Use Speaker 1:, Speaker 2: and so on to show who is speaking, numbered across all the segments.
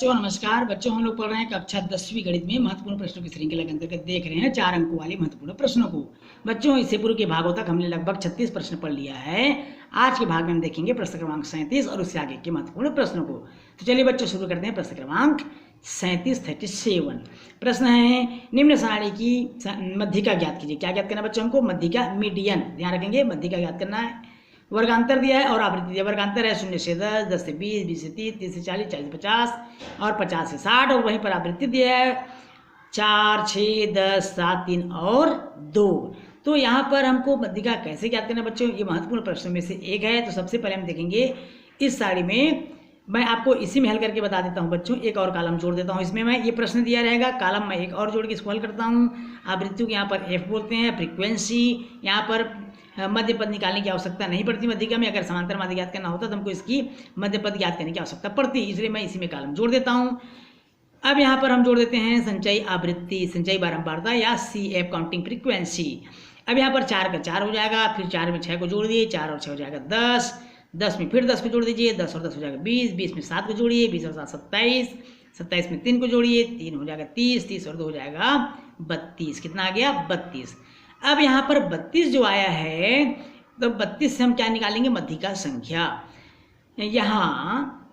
Speaker 1: बच्चों नमस्कार। बच्चों हम लोग पढ़ रहे हैं कक्षा 10वीं गणित में महत्वपूर्ण प्रश्नों की श्रृंखला के अंतर्गत देख रहे हैं 4 अंकों वाले महत्वपूर्ण प्रश्नों को। बच्चों इससे पूर्व के भागों तक हमने लगभग 36 प्रश्न पढ़ लिया है। आज के भाग में हम देखेंगे प्रश्न क्रमांक 37 और उससे आगे के महत्वपूर्ण प्रश्नों को। तो चलिए बच्चों शुरू करते हैं प्रश्न क्रमांक 37 प्रश्न है निम्न सारणी की मध्यिका ज्ञात कीजिए। क्या ज्ञात करना है बच्चों हमको? मध्यिका, मीडियन, ध्यान रखेंगे मध्यिका ज्ञात करना है। वर्गांतर दिया है और आवृत्ति दिया है। वर्गांतर है 0 से 10, 10 से 20, 20 से 30, 30 से 40, 40 से 50 और 50 से 60। और वहीं पर आवृत्ति दिया है 4, 6, 10, 7, 3 और 2। तो यहाँ पर हमको मध्यिका कैसे ज्ञात करना है बच्चों? ये महत्वपूर्ण प्रश्नों में से एक है। तो सबसे पहले हम देखेंगे इस सारणी में, मैं आपको इसी में हल करके बता देता हूँ बच्चों। एक और कॉलम जोड़ देता हूँ इसमें। मैं ये प्रश्न दिया रहेगा, कॉलम में एक और जोड़ के इसको हल करता हूँ। आवृत्तियों को यहाँ पर एफ बोलते हैं। फ्रीक्वेंसी, यहाँ पर मध्य पद निकालने की आवश्यकता नहीं पड़ती मध्यिका में। अगर समांतर माध्य ज्ञात करना होता तो हमको इसकी मध्य पद ज्ञात करने की आवश्यकता पड़ती, इसलिए मैं इसी में कॉलम जोड़ देता हूँ। अब यहाँ पर हम जोड़ देते हैं संचयी आवृत्ति, संचयी बारंबारता या CF काउंटिंग फ्रीक्वेंसी। अब यहाँ पर 4 का 4 हो जाएगा, फिर 4 में 6 को जोड़ दिए, 4 और 6 हो जाएगा 10, 10 में फिर 10 को जोड़ दीजिए, 10 और 10 हो जाएगा 20, 20 में 7 को जोड़िए, 20 और 7 27, 27 में 3 को जोड़िए, 3 हो जाएगा 30, 30 और 2 हो जाएगा 32। कितना आ गया? 32। अब यहाँ पर 32 जो आया है, तो 32 से हम क्या निकालेंगे? मध्यिका संख्या। यहाँ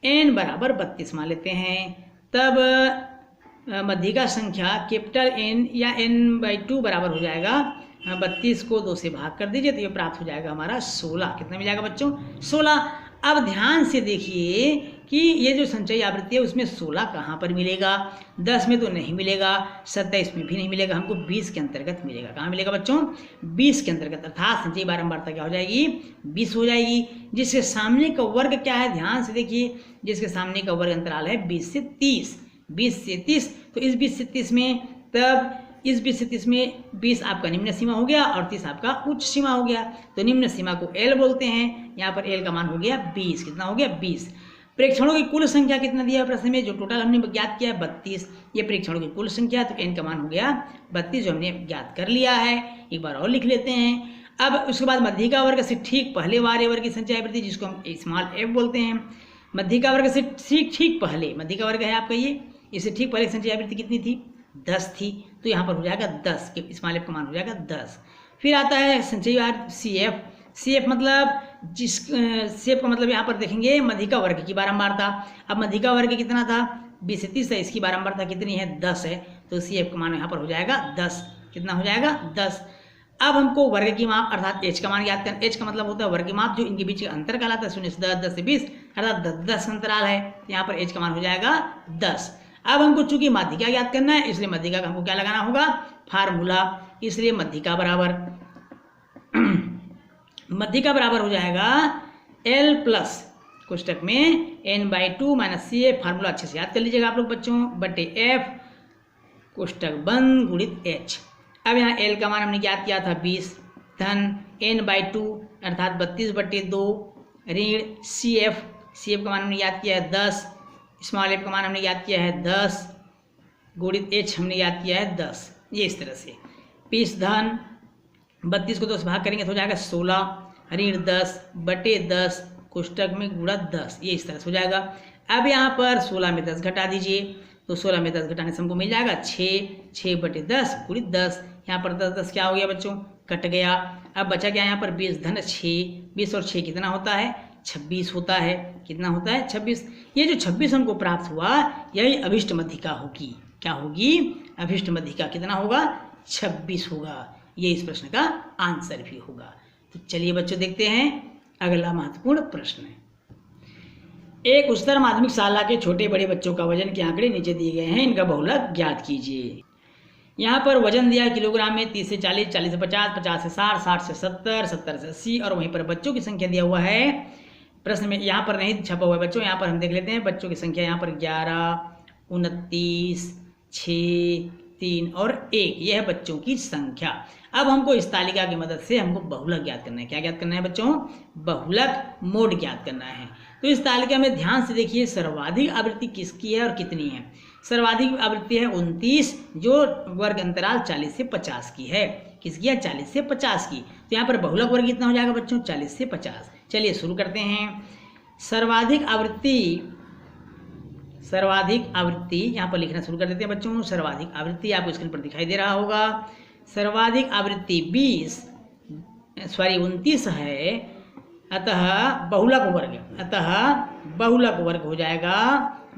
Speaker 1: n बराबर 32 मान लेते हैं, तब मध्यिका संख्या कैपिटल N या n/2 बराबर हो जाएगा 32 को 2 से भाग कर दीजिए तो ये प्राप्त हो जाएगा हमारा 16। कितना मिल जाएगा बच्चों? 16। अब ध्यान से देखिए कि ये जो संचयी आवृत्ति है उसमें 16 कहाँ पर मिलेगा? 10 में तो नहीं मिलेगा, 27 में भी नहीं मिलेगा, हमको 20 के अंतर्गत मिलेगा। कहाँ मिलेगा बच्चों? 20 के अंतर्गत। अर्थात संचयी बारंबारता क्या हो जाएगी? 20 हो जाएगी। जिसके सामने का वर्ग क्या है? ध्यान से देखिए, जिसके सामने का वर्ग अंतराल है 20 से 30। 20 से 30, तो इस 20 से 30 में, तब इस 20 से 30 में 20 आपका निम्न सीमा हो गया और 30 आपका उच्च सीमा हो गया। तो निम्न सीमा को L बोलते हैं। यहाँ पर L का मान हो गया 20। कितना हो गया? 20। प्रेक्षणों की कुल संख्या कितना दिया है प्रश्न में? जो टोटल हमने ज्ञात किया है 32। ये प्रेक्षणों की कुल संख्या, तो n का मान हो गया 32 जो हमने ज्ञात कर लिया है। एक बार और लिख लेते हैं। अब उसके बाद मध्यिका वर्ग से ठीक पहले वाले वर्ग की संचयी आवृत्ति, जिसको हम स्मॉल f बोलते हैं। मध्यिका वर्ग से ठीक पहले, मध्यिका वर्ग है आपका ये, इससे ठीक पहले संचयी आवृत्ति कितनी थी? 10 थी। तो यहाँ पर हो जाएगा 10, स्मॉल f का मान हो जाएगा 10। फिर आता है संचयी CF। CF मतलब CF का मतलब यहाँ पर देखेंगे मध्यिका वर्ग की बारंबारता। अब मध्यिका वर्ग कितना था? 20 से 30 है, इसकी बारंबारता कितनी है? 10 है। तो CF का मान यहाँ पर हो जाएगा 10। कितना हो जाएगा? 10। अब हमको वर्ग की माप अर्थात h का मान ज्ञात करना। h का मतलब होता है वर्ग की माप, जो इनके बीच का अंतर कहलाता है। 0 से 10, 10 से 20, अर्थात 10 अंतराल है। यहाँ पर h का मान हो जाएगा 10। अब हमको चूंकि मध्यिका ज्ञात करना है, इसलिए मध्यिका का हमको क्या लगाना होगा? फार्मूला। इसलिए मध्यिका बराबर हो जाएगा L प्लस कोष्टक में n/2 - CF। फार्मूला अच्छे से याद कर लीजिएगा आप लोग बच्चों, बटे F कोष्टक बंद गुणित H। अब यहाँ L का मान हमने ज्ञात किया था 20, धन n/2 अर्थात 32/2 ऋण CF का मान हमने याद किया है 10, स्मॉल f का मान हमने याद किया है 10 गुणित h हमने याद किया है 10। ये इस तरह से 20 धन 32 को 2 से भाग करेंगे तो हो जाएगा 16 ऋण 10/10 कोष्टक में गुणा 10। ये इस तरह से हो जाएगा। अब यहाँ पर 16 में 10 घटा दीजिए, तो 16 में 10 घटाने से हमको मिल जाएगा 6/10 गुणित 10। यहाँ पर 10 10 क्या हो गया बच्चों? कट गया। अब बचा क्या यहाँ पर? 20 धन 6, 20 और 6 कितना होता है? 26 होता है। कितना होता है? 26। ये जो 26 हमको प्राप्त हुआ, यही अभिष्ट मध्यिका होगी। क्या होगी? अभिष्ट मध्यिका। कितना होगा? 26 होगा। ये इस प्रश्न का आंसर भी होगा। तो चलिए बच्चों देखते हैं अगला महत्वपूर्ण प्रश्न है। एक उच्चतर माध्यमिक शाला के छोटे बड़े बच्चों का वजन के आंकड़े नीचे दिए गए हैं, इनका बहुलक ज्ञात कीजिए। यहाँ पर वजन दिया किलोग्राम में, 30 से 40, 40 से 50, 50 से 60, 60 से 70, 70 से 80, और वहीं पर बच्चों की संख्या दिया हुआ है प्रश्न में। यहाँ पर नहीं छपा हुआ है बच्चों, यहाँ पर हम देख लेते हैं बच्चों की संख्या। यहाँ पर 11, 29, 6, 3 और 1, यह है बच्चों की संख्या। अब हमको इस तालिका की मदद से हमको बहुलक ज्ञात करना है। क्या ज्ञात करना है बच्चों? बहुलक मोड ज्ञात करना है। तो इस तालिका में ध्यान से देखिए, सर्वाधिक आवृत्ति किसकी है और कितनी है। सर्वाधिक आवृत्ति है 29, जो वर्ग अंतराल 40 से 50 की है। किसकी है? 40 से 50 की। तो यहाँ पर बहुलक वर्ग कितना हो जाएगा बच्चों? 40 से 50। चलिए शुरू करते हैं। सर्वाधिक आवृत्ति सर्वाधिक आवृत्ति यहाँ पर लिखना शुरू कर देते हैं बच्चों। सर्वाधिक आवृत्ति आपको स्क्रीन पर दिखाई दे रहा होगा। सर्वाधिक आवृत्ति 29 है, अतः बहुलक वर्ग हो जाएगा।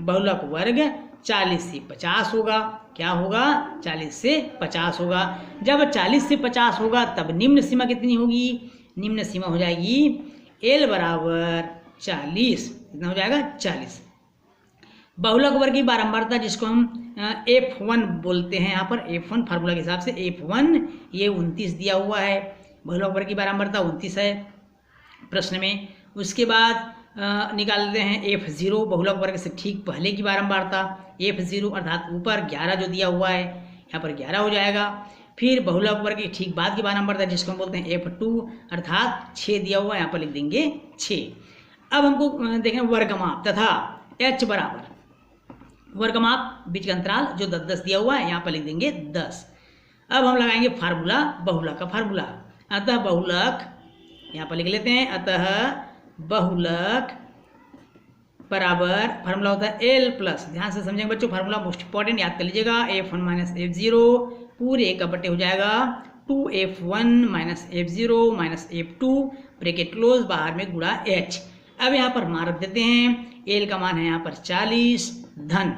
Speaker 1: बहुलक वर्ग 40 से 50 होगा। क्या होगा? 40 से 50 होगा। जब 40 से 50 होगा तब निम्न सीमा कितनी होगी? निम्न सीमा हो जाएगी L बराबर 40। कितना हो जाएगा? 40। बहुलक वर्ग की बारंबारता जिसको हम F1 बोलते हैं, यहाँ पर F1 फार्मूला के हिसाब से F1 ये 29 दिया हुआ है। बहुलक वर्ग की बारंबारता 29 है प्रश्न में। उसके बाद निकाल लेते हैं F0, बहुलक वर्ग से ठीक पहले की बारंबारता F0 अर्थात ऊपर 11 जो दिया हुआ है, यहाँ पर 11 हो जाएगा। फिर बहुलक वर्ग के ठीक बाद की बारंबारता जिसको हम बोलते हैं F2 अर्थात 6 दिया हुआ है, यहाँ पर लिख देंगे 6। अब हमको देखना वर्गमाप तथा H बराबर वर्गमाप बीच का अंतराल जो 10-10 दिया हुआ है, यहाँ पर लिख देंगे 10। अब हम लगाएंगे फार्मूला, बहुलक का फार्मूला। अतः बहुलक यहाँ पर लिख लेते हैं, अतः बहुलक बराबर फार्मूला होता है L प्लस, ध्यान से समझेंगे बच्चों, फार्मूला मोस्ट इंपॉर्टेंट याद कर लीजिएगा। F1 माइनस F0 पूरे का बटे हो जाएगा 2F1 minus F0 minus F2 bracket close, बाहर में गुणा H। अब यहाँ पर मान रख देते हैं। L का मान है यहाँ पर 40 धन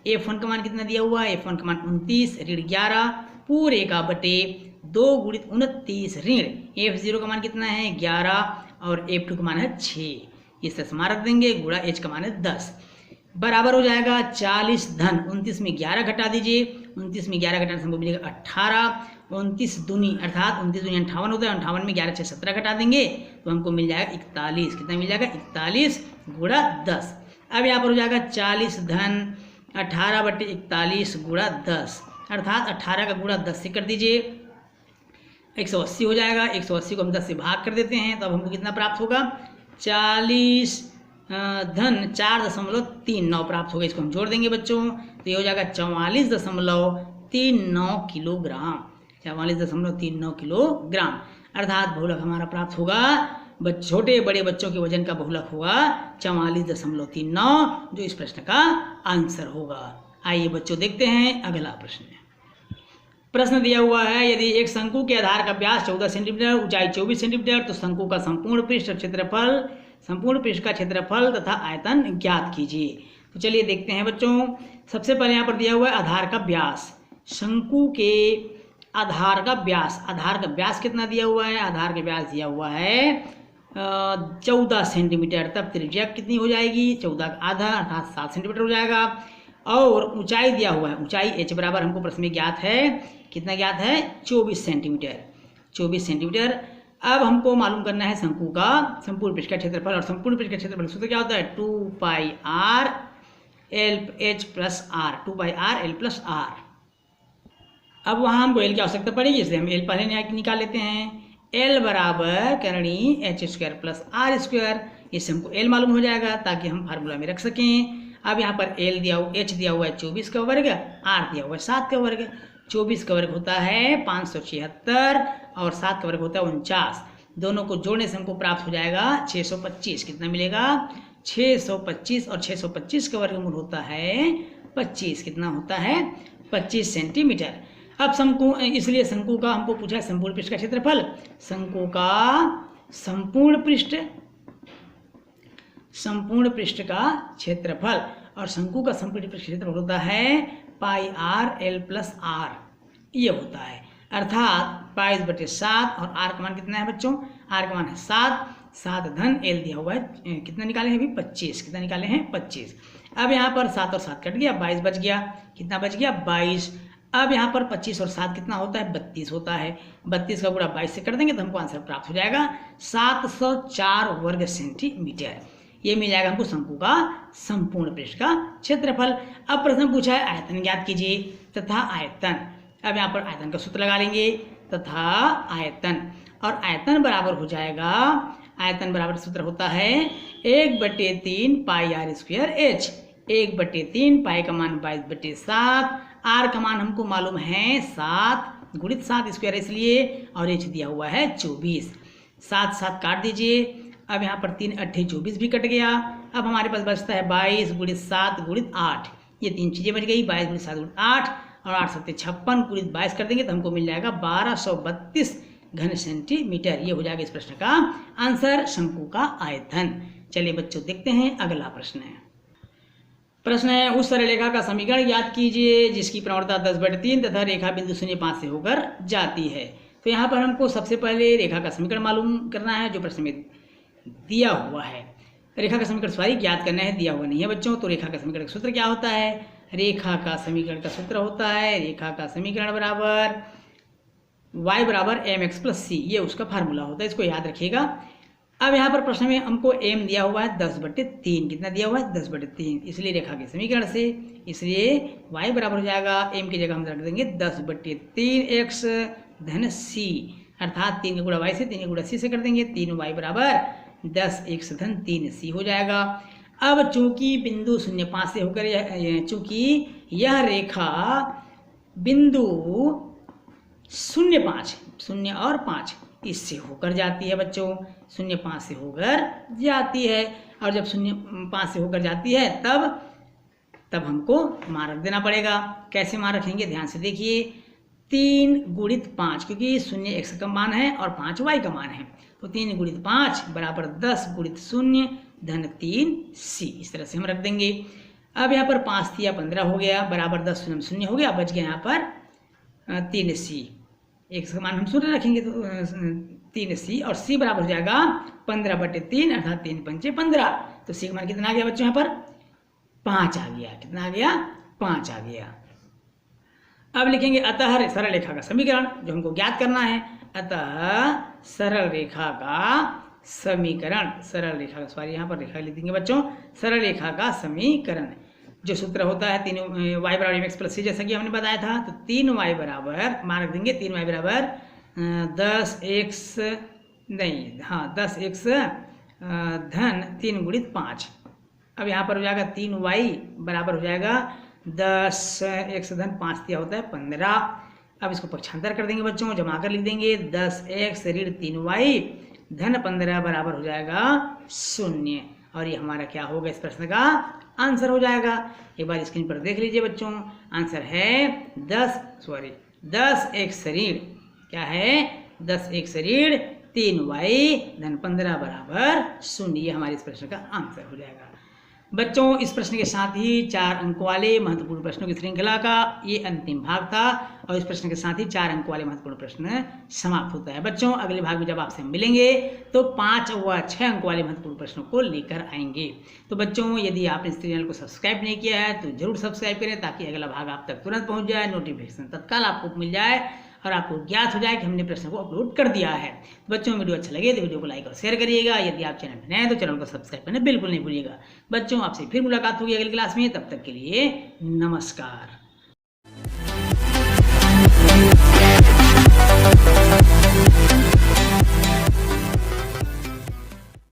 Speaker 1: F1 का मान कितना दिया हुआ है? F1 का मान 29 ऋण 11 पूरे का बटे 2 गुणित 29 ऋण F0 का मान कितना है? 11 और F2 का मान है 6। इस तरह मान रख देंगे, गुणा H का मान है 10 बराबर हो जाएगा 40 धन 29 में 11 घटा दीजिए, 29 में 11 घटाने से हमको मिलेगा 18। 29 दूनी अर्थात 29 दूनी 58 होता है, 58 में 11 6 17 घटा देंगे तो हमको मिल जाएगा 41। कितना मिल जाएगा? 41 गुणा 10। अब यहाँ पर हो जाएगा 40 धन 18 बटे 41 गुणा 10 अर्थात 18 का गुणा 10 से कर दीजिए, 180 हो जाएगा। 180 को हम 10 से भाग कर देते हैं तो अब हमको कितना प्राप्त होगा? 40 धन 4.39 प्राप्त होगा। इसको हम जोड़ देंगे बच्चों तो ये हो जाएगा 44.39 किलोग्राम। 44.39 किलोग्राम अर्थात बहुलक हमारा प्राप्त होगा। छोटे बड़े बच्चों के वजन का बहुलक होगा 44.39, जो इस प्रश्न का आंसर होगा। आइए बच्चों देखते हैं अगला प्रश्न। प्रश्न दिया हुआ है, यदि एक शंकु के आधार का व्यास 14 सेंटीमीटर, ऊंचाई 24 सेंटीमीटर, तो शंकु का संपूर्ण पृष्ठ का क्षेत्रफल तथा आयतन ज्ञात कीजिए। तो चलिए देखते हैं बच्चों। सबसे पहले यहाँ पर दिया हुआ है आधार का व्यास। शंकु के आधार का व्यास कितना दिया हुआ है? आधार का व्यास दिया हुआ है 14 सेंटीमीटर। तब त्रिज्या कितनी हो जाएगी? 14 का आधा अर्थात 7 सेंटीमीटर हो जाएगा। और ऊंचाई दिया हुआ है, ऊंचाई H बराबर हमको प्रश्न में ज्ञात है, कितना ज्ञात है? 24 सेंटीमीटर। अब हमको मालूम करना है शंकु का संपूर्ण पृष्ठ का क्षेत्रफल, और संपूर्ण पृष्ठ का क्षेत्रफल सूत्र क्या होता है? 2πr H plus R, 2πr L plus R। अब वहाँ हमको L की आवश्यकता पड़ेगी, इसलिए हम L पहले निकाल लेते हैं। L बराबर करणी H² प्लस R², इससे हमको L मालूम हो जाएगा ताकि हम फार्मूला में रख सकें। अब यहाँ पर H दिया हुआ है 24 का वर्ग, R दिया हुआ है 7 का वर्ग। 24 का वर्ग होता है 576 और 7 का वर्ग होता है 49। दोनों को जोड़ने से हमको प्राप्त हो जाएगा 625। कितना मिलेगा? 625 और 625 का वर्गमूल होता है 25। कितना होता है? 25 सेंटीमीटर। अब शंकु, इसलिए शंकु का हमको पूछा है संपूर्ण पृष्ठ का क्षेत्रफल। शंकु का संपूर्ण पृष्ठ का क्षेत्रफल, और शंकु का संपूर्ण पृष्ठ क्षेत्रफल होता है πr L प्लस R, ये होता है। अर्थात 22/7 और R का मान कितना है बच्चों? R का मान है 7 धन L दिया हुआ है, कितना निकाले हैं अभी? 25। कितना निकाले हैं? 25। अब यहाँ पर 7 और 7 कट गया, 22 बच गया। कितना बच गया? 22। अब यहाँ पर 25 और 7 कितना होता है? 32 होता है। 32 का गुणा 22 से कर देंगे तो हमको आंसर प्राप्त हो जाएगा 704 वर्ग सेंटीमीटर। ये मिल जाएगा हमको शंकु का संपूर्ण पृष्ठ का क्षेत्रफल। अब प्रश्न पूछा है आयतन ज्ञात कीजिए तथा आयतन। अब यहाँ पर आयतन का सूत्र लगा लेंगे, तथा आयतन, और आयतन बराबर हो जाएगा, आयतन बराबर सूत्र होता है 1/3 πr² H। 1/3 पाई का मान 22/7, R का मान हमको मालूम है 7 गुणित 7 स्क्वायर इसलिए, और H दिया हुआ है 24। 7 काट दीजिए। अब यहाँ पर 3 8 24 भी कट गया, अब हमारे पास बचता है 22 गुणित 7 गुणित 8, ये 3 चीज़ें बच गई। 22 गुणित 7 गुणित 8 और 8 7 56 गुणित 22 कर देंगे तो हमको मिल जाएगा 1232 घन सेंटीमीटर। ये हो जाएगा इस प्रश्न का आंसर, शंकु का आयतन। चलिए बच्चों देखते हैं अगला प्रश्न है। प्रश्न है, उस सरल रेखा का समीकरण ज्ञात कीजिए जिसकी प्रवणता 10/3 तथा रेखा बिंदु 0,5 से होकर जाती है। तो यहाँ पर हमको सबसे पहले रेखा का समीकरण मालूम करना है जो प्रश्न में दिया हुआ है। रेखा का समीकरण सॉरी ज्ञात करना है, दिया हुआ नहीं है बच्चों। तो रेखा का समीकरण का सूत्र क्या होता है? रेखा का समीकरण का सूत्र होता है रेखा का समीकरण बराबर y बराबर mx प्लस c, ये उसका फार्मूला होता है, इसको याद रखिएगा। अब यहाँ पर प्रश्न में हमको m दिया हुआ है 10/3, कितना दिया हुआ है 10/3, इसलिए रेखा के समीकरण से इसलिए y बराबर हो जाएगा m की जगह हम रख देंगे 10/3x धन c, अर्थात 3 का गुणा y से 3 का गुणा c से कर देंगे, 3y बराबर 10x धन 3c हो जाएगा। अब चूंकि बिंदु 0,5 से होकर चूंकि यह रेखा बिंदु 0,5 0 और 5 इससे होकर जाती है बच्चों, 0,5 से होकर जाती है। और जब 0,5 से होकर जाती है तब हमको मान रख देना पड़ेगा। कैसे मान रखेंगे ध्यान से देखिए, 3 गुणित 5, क्योंकि 0 x का मान है और 5 y का मान है, तो 3 गुणित 5 बराबर 10 गुणित 0 धन 3c, इस तरह से हम रख देंगे। अब यहाँ पर 5 तिया 15 हो गया, बराबर 10 0 हो गया, बच गया यहाँ पर 3c, x का मान हम 0 रखेंगे तो 3c और c बराबर हो जाएगा 15/3 अर्थात 3 पंचे 15, तो c का मान कितना आ गया बच्चों यहाँ पर 5 आ गया। कितना आ गया? 5 आ गया। अब लिखेंगे अतः सरल रेखा का समीकरण जो हमको ज्ञात करना है। अतः सरल रेखा का समीकरण, सरल रेखा का सॉरी यहाँ पर रेखा लिख देंगे बच्चों, सरल रेखा का समीकरण जो सूत्र होता है 3y बराबर mx प्लस c, जैसा कि हमने बताया था। तो 3y बराबर मान रख देंगे, 3y बराबर 10x धन 3 गुणित 5। अब यहाँ पर हो जाएगा 3y बराबर हो जाएगा 10x धन 5 दिया होता है 15। अब इसको पक्षांतर कर देंगे बच्चों, जमा कर लिख देंगे 10x ऋण 3y धन 15 बराबर हो जाएगा 0, और ये हमारा क्या होगा इस प्रश्न का आंसर हो जाएगा। एक बार स्क्रीन पर देख लीजिए बच्चों, आंसर है 10x ऋण क्या है 10x ऋण 3y धन 15 बराबर 0, ये हमारे इस प्रश्न का आंसर हो जाएगा। बच्चों इस प्रश्न के साथ ही 4 अंक वाले महत्वपूर्ण प्रश्नों की श्रृंखला का ये अंतिम भाग था, और इस प्रश्न के साथ ही 4 अंक वाले महत्वपूर्ण प्रश्न समाप्त होता है। बच्चों अगले भाग में जब आपसे मिलेंगे तो 5 व 6 अंक वाले महत्वपूर्ण प्रश्नों को लेकर आएंगे। तो बच्चों यदि आपने इस चैनल को सब्सक्राइब नहीं किया है तो जरूर सब्सक्राइब करें, ताकि अगला भाग आप तक तुरंत पहुँच जाए, नोटिफिकेशन तत्काल आपको मिल जाए और आपको ज्ञात हो जाए कि हमने प्रश्न को अपलोड कर दिया है। बच्चों वीडियो अच्छा लगे तो वीडियो को लाइक और शेयर करिएगा। यदि आप चैनल पर नए हैं तो चैनल को सब्सक्राइब करना बिल्कुल नहीं भूलिएगा। बच्चों आपसे फिर मुलाकात होगी अगली क्लास में, तब तक के लिए नमस्कार।